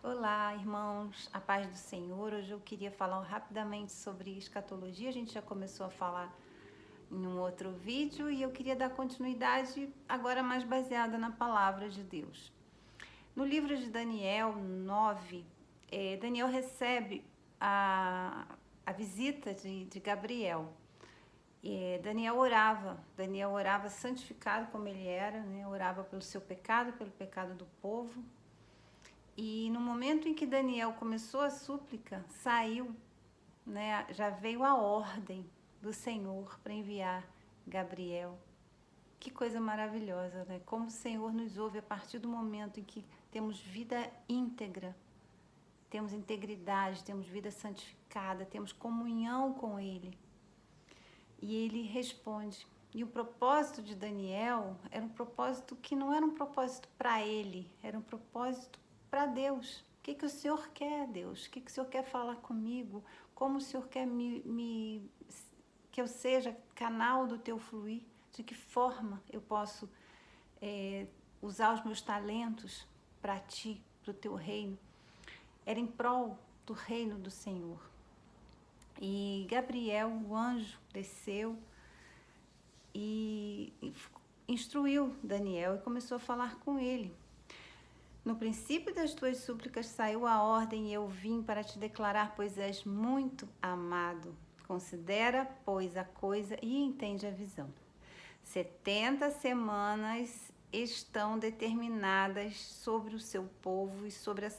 Olá, irmãos, a paz do Senhor. Hoje eu queria falar rapidamente sobre escatologia. A gente já começou a falar em um outro vídeo e eu queria dar continuidade agora mais baseada na palavra de Deus. No livro de Daniel 9, Daniel recebe a visita de Gabriel. Daniel orava santificado como ele era, né? Orava pelo seu pecado, pelo pecado do povo. E no momento em que Daniel começou a súplica, saiu, né, já veio a ordem do Senhor para enviar Gabriel. Que coisa maravilhosa, né? Como o Senhor nos ouve a partir do momento em que temos vida íntegra, temos integridade, temos vida santificada, temos comunhão com Ele. E Ele responde. E o propósito de Daniel era um propósito que não era um propósito para ele, era um propósito para Deus. O que o Senhor quer, Deus? O que o Senhor quer falar comigo? Como o Senhor quer que eu seja canal do teu fluir? De que forma eu posso usar os meus talentos para ti, para o teu reino? Era em prol do reino do Senhor. E Gabriel, o anjo, desceu e instruiu Daniel e começou a falar com ele. No princípio das tuas súplicas saiu a ordem e eu vim para te declarar, pois és muito amado. Considera, pois, a coisa e entende a visão. 70 semanas estão determinadas sobre o seu povo e sobre a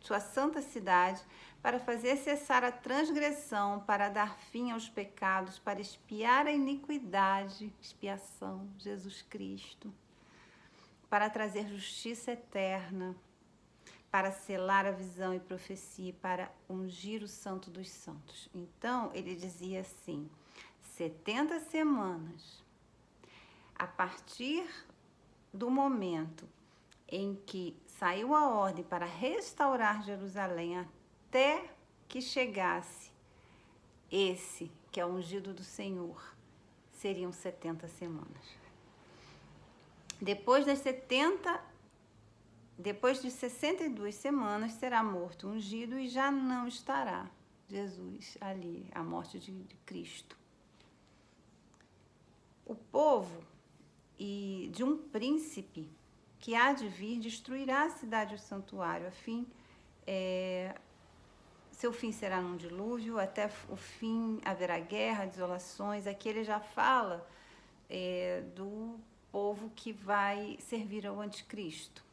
sua santa cidade, para fazer cessar a transgressão, para dar fim aos pecados, para expiar a iniquidade, expiação, Jesus Cristo, para trazer justiça eterna, para selar a visão e profecia, para ungir o santo dos santos. Então, ele dizia assim, 70 semanas, a partir do momento em que saiu a ordem para restaurar Jerusalém até que chegasse esse que é o ungido do Senhor, seriam 70 semanas. Depois de 62 semanas será morto, ungido e já não estará Jesus ali, a morte de Cristo. O povo e de um príncipe que há de vir destruirá a cidade e o santuário, seu fim será num dilúvio, até o fim haverá guerra, desolações. Aqui ele já fala do povo que vai servir ao anticristo.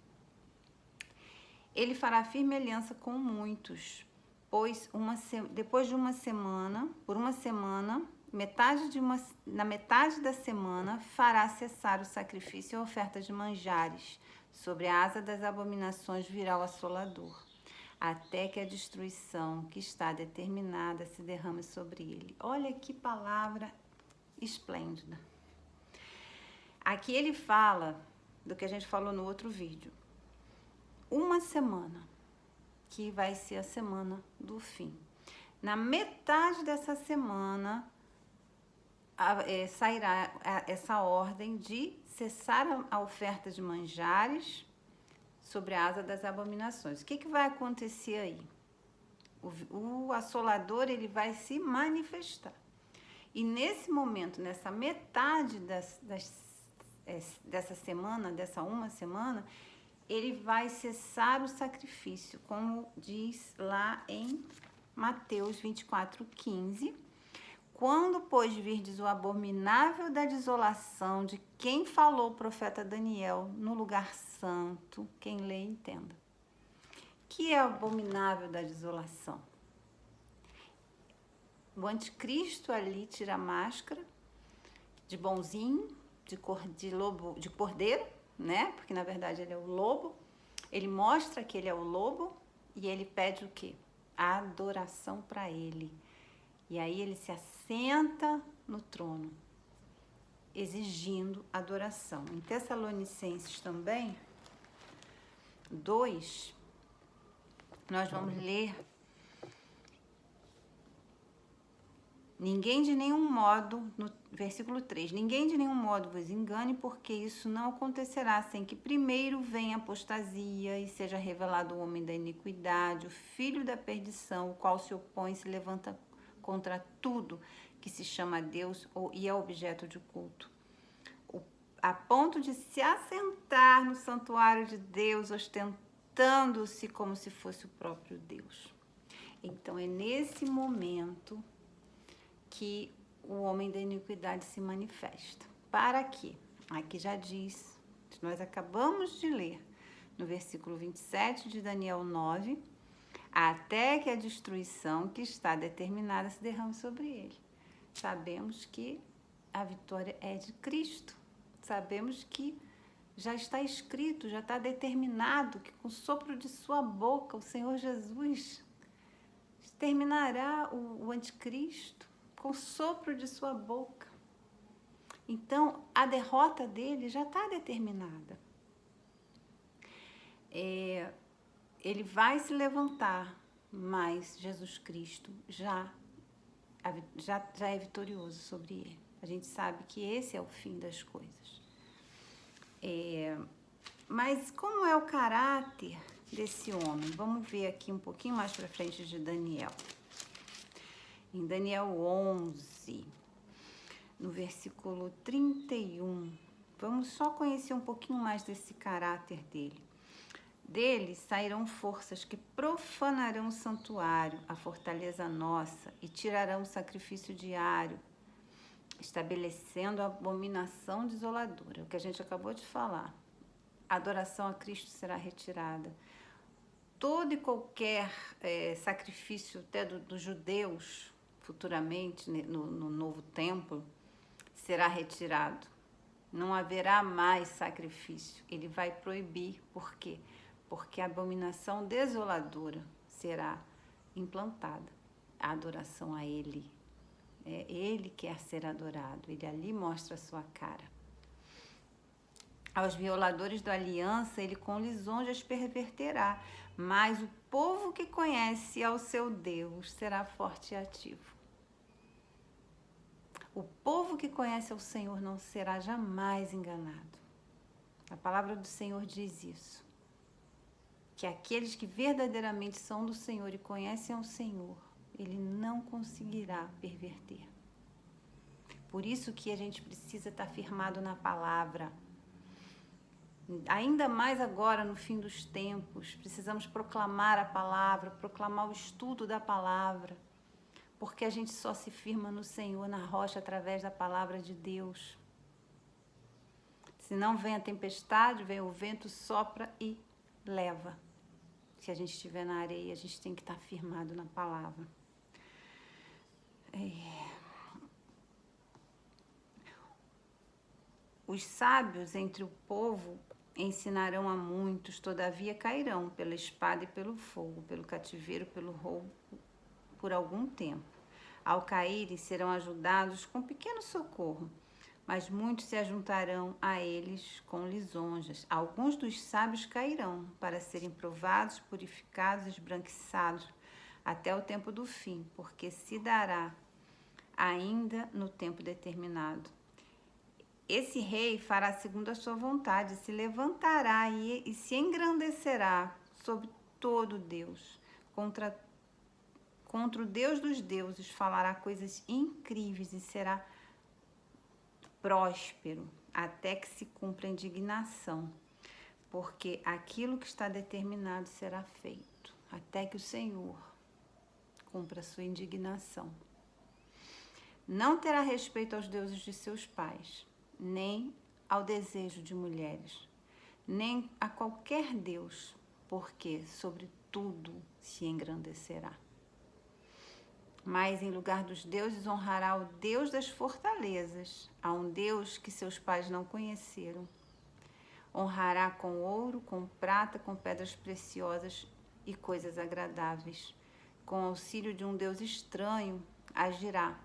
Ele fará firme aliança com muitos, pois depois de uma semana, por uma semana, na metade da semana, fará cessar o sacrifício e a oferta de manjares. Sobre a asa das abominações virá o assolador, até que a destruição que está determinada se derrame sobre ele. Olha que palavra esplêndida. Aqui ele fala do que a gente falou no outro vídeo. Uma semana, que vai ser a semana do fim. Na metade dessa semana, sairá essa ordem de cessar a oferta de manjares sobre a asa das abominações. O que vai acontecer aí? O assolador ele vai se manifestar. E nesse momento, nessa metade dessa semana, dessa uma semana, ele vai cessar o sacrifício, como diz lá em Mateus 24:15. Quando, pois, virdes o abominável da desolação de quem falou o profeta Daniel no lugar santo, quem lê entenda. Que é o abominável da desolação? O anticristo ali tira a máscara de bonzinho, de cordeiro, né? Porque na verdade ele é o lobo. Ele mostra que ele é o lobo e ele pede o quê? A adoração para ele. E aí ele se assenta no trono, exigindo adoração. Em Tessalonicenses também, 2, nós vamos ler: ninguém de nenhum modo Versículo 3: ninguém de nenhum modo vos engane, porque isso não acontecerá sem que primeiro venha a apostasia e seja revelado o homem da iniquidade, o filho da perdição, o qual se opõe e se levanta contra tudo que se chama Deus e é objeto de culto, a ponto de se assentar no santuário de Deus, ostentando-se como se fosse o próprio Deus. Então é nesse momento que o homem da iniquidade se manifesta. Para quê? Aqui já diz, nós acabamos de ler, no versículo 27 de Daniel 9, até que a destruição que está determinada se derrame sobre ele. Sabemos que a vitória é de Cristo. Sabemos que já está escrito, já está determinado que com o sopro de sua boca o Senhor Jesus exterminará o anticristo com o sopro de sua boca. Então, a derrota dele já está determinada. Ele vai se levantar, mas Jesus Cristo já é vitorioso sobre ele. A gente sabe que esse é o fim das coisas. Mas como é o caráter desse homem? Vamos ver aqui um pouquinho mais para frente de Daniel. Em Daniel 11, no versículo 31, vamos só conhecer um pouquinho mais desse caráter dele. Dele sairão forças que profanarão o santuário, a fortaleza nossa, e tirarão o sacrifício diário, estabelecendo a abominação desoladora, o que a gente acabou de falar. A adoração a Cristo será retirada. Todo e qualquer sacrifício até dos judeus, futuramente, no novo templo, será retirado. Não haverá mais sacrifício. Ele vai proibir. Por quê? Porque a abominação desoladora será implantada. A adoração a Ele. Ele quer ser adorado. Ele ali mostra a sua cara. Aos violadores da aliança, ele com lisonjas perverterá. Mas o povo que conhece ao seu Deus será forte e ativo. O povo que conhece ao Senhor não será jamais enganado. A palavra do Senhor diz isso. Que aqueles que verdadeiramente são do Senhor e conhecem ao Senhor, Ele não conseguirá perverter. Por isso que a gente precisa estar firmado na palavra. Ainda mais agora, no fim dos tempos, precisamos proclamar a palavra, proclamar o estudo da palavra, porque a gente só se firma no Senhor, na rocha, através da palavra de Deus. Se não vem a tempestade, vem o vento, sopra e leva. Se a gente estiver na areia, a gente tem que estar firmado na palavra. Os sábios entre o povo ensinarão a muitos, todavia cairão pela espada e pelo fogo, pelo cativeiro, pelo roubo, por algum tempo. Ao caírem, serão ajudados com pequeno socorro, mas muitos se ajuntarão a eles com lisonjas. Alguns dos sábios cairão para serem provados, purificados, esbranquiçados até o tempo do fim, porque se dará ainda no tempo determinado. Esse rei fará segundo a sua vontade, se levantará e se engrandecerá sobre todo Deus. Contra o Deus dos deuses falará coisas incríveis e será próspero até que se cumpra a indignação, porque aquilo que está determinado será feito, até que o Senhor cumpra a sua indignação. Não terá respeito aos deuses de seus pais, nem ao desejo de mulheres, nem a qualquer Deus, porque sobre tudo se engrandecerá. Mas em lugar dos deuses honrará o Deus das fortalezas, a um Deus que seus pais não conheceram. Honrará com ouro, com prata, com pedras preciosas e coisas agradáveis. Com auxílio de um Deus estranho, agirá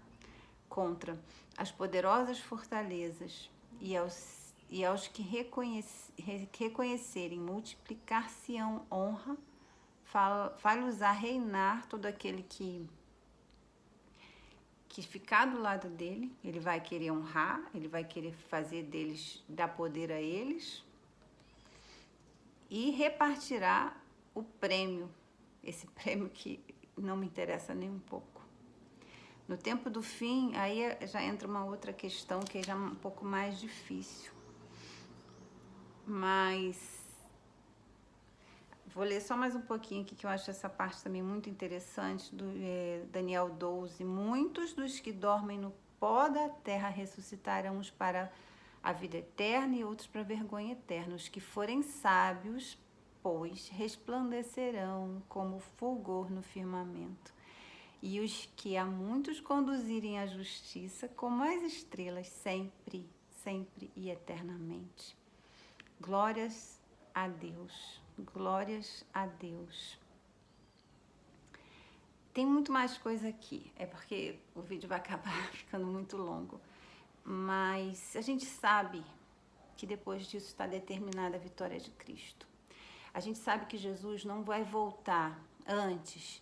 contra as poderosas fortalezas, e aos que reconhecerem, multiplicar-se-ão honra, faz-los a reinar todo aquele que que ficar do lado dele, ele vai querer honrar, ele vai querer fazer deles, dar poder a eles e repartirá o prêmio, esse prêmio que não me interessa nem um pouco. No tempo do fim, aí já entra uma outra questão que é já um pouco mais difícil. Mas vou ler só mais um pouquinho aqui, que eu acho essa parte também muito interessante, do Daniel 12. Muitos dos que dormem no pó da terra ressuscitarão, uns para a vida eterna e outros para a vergonha eterna. Os que forem sábios, pois, resplandecerão como fulgor no firmamento. E os que a muitos conduzirem à justiça, como as estrelas, sempre, sempre e eternamente. Glórias a Deus. Glórias a Deus. Tem muito mais coisa aqui, é porque o vídeo vai acabar ficando muito longo, mas a gente sabe que depois disso está determinada a vitória de Cristo. A gente sabe que Jesus não vai voltar antes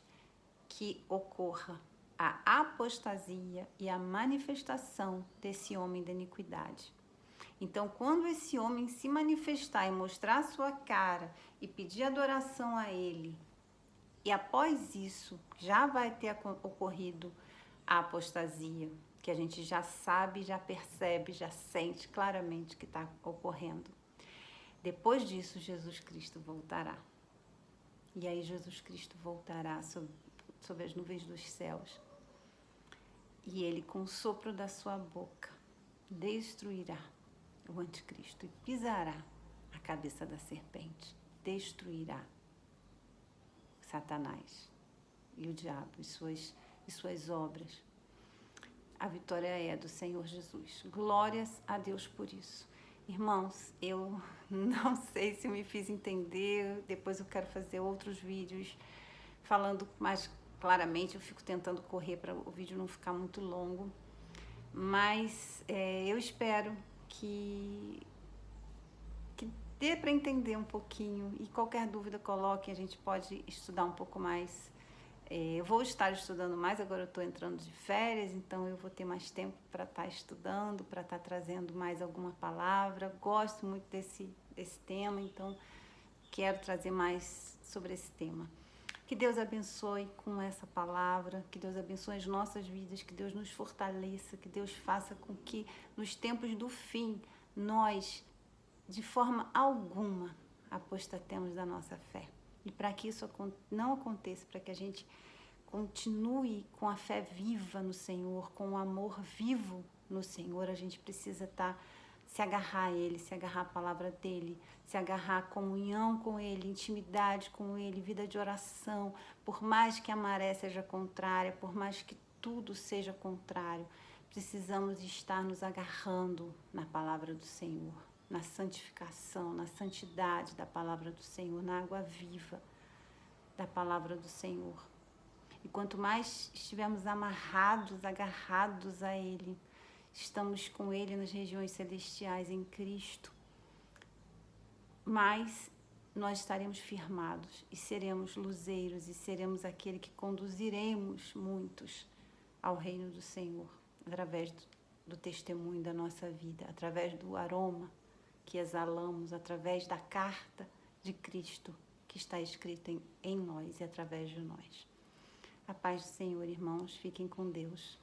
que ocorra a apostasia e a manifestação desse homem da iniquidade. Então, quando esse homem se manifestar e mostrar a sua cara e pedir adoração a ele, e após isso já vai ter ocorrido a apostasia, que a gente já sabe, já percebe, já sente claramente que está ocorrendo. Depois disso, Jesus Cristo voltará. E aí Jesus Cristo voltará sobre as nuvens dos céus. E ele, com o sopro da sua boca, destruirá o anticristo e pisará a cabeça da serpente, destruirá Satanás e o diabo e suas obras. A vitória é do Senhor Jesus. Glórias a Deus por isso. Irmãos, eu não sei se eu me fiz entender, depois eu quero fazer outros vídeos falando mais claramente, eu fico tentando correr para o vídeo não ficar muito longo, mas eu espero que dê para entender um pouquinho, e qualquer dúvida coloque, a gente pode estudar um pouco mais. Eu vou estar estudando mais, agora eu estou entrando de férias, então eu vou ter mais tempo para estar estudando, para estar trazendo mais alguma palavra. Gosto muito desse tema, então quero trazer mais sobre esse tema. Que Deus abençoe com essa palavra, que Deus abençoe as nossas vidas, que Deus nos fortaleça, que Deus faça com que nos tempos do fim nós, de forma alguma, apostatemos da nossa fé. E para que isso não aconteça, para que a gente continue com a fé viva no Senhor, com o amor vivo no Senhor, a gente precisa se agarrar a Ele, se agarrar à palavra dEle, se agarrar à comunhão com Ele, intimidade com Ele, vida de oração. Por mais que a maré seja contrária, por mais que tudo seja contrário, precisamos estar nos agarrando na palavra do Senhor, na santificação, na santidade da palavra do Senhor, na água viva da palavra do Senhor. E quanto mais estivermos amarrados, agarrados a Ele, estamos com Ele nas regiões celestiais em Cristo, mais nós estaremos firmados e seremos luzeiros e seremos aquele que conduziremos muitos ao reino do Senhor, através do testemunho da nossa vida, através do aroma que exalamos, através da carta de Cristo que está escrita em nós e através de nós. A paz do Senhor, irmãos, fiquem com Deus.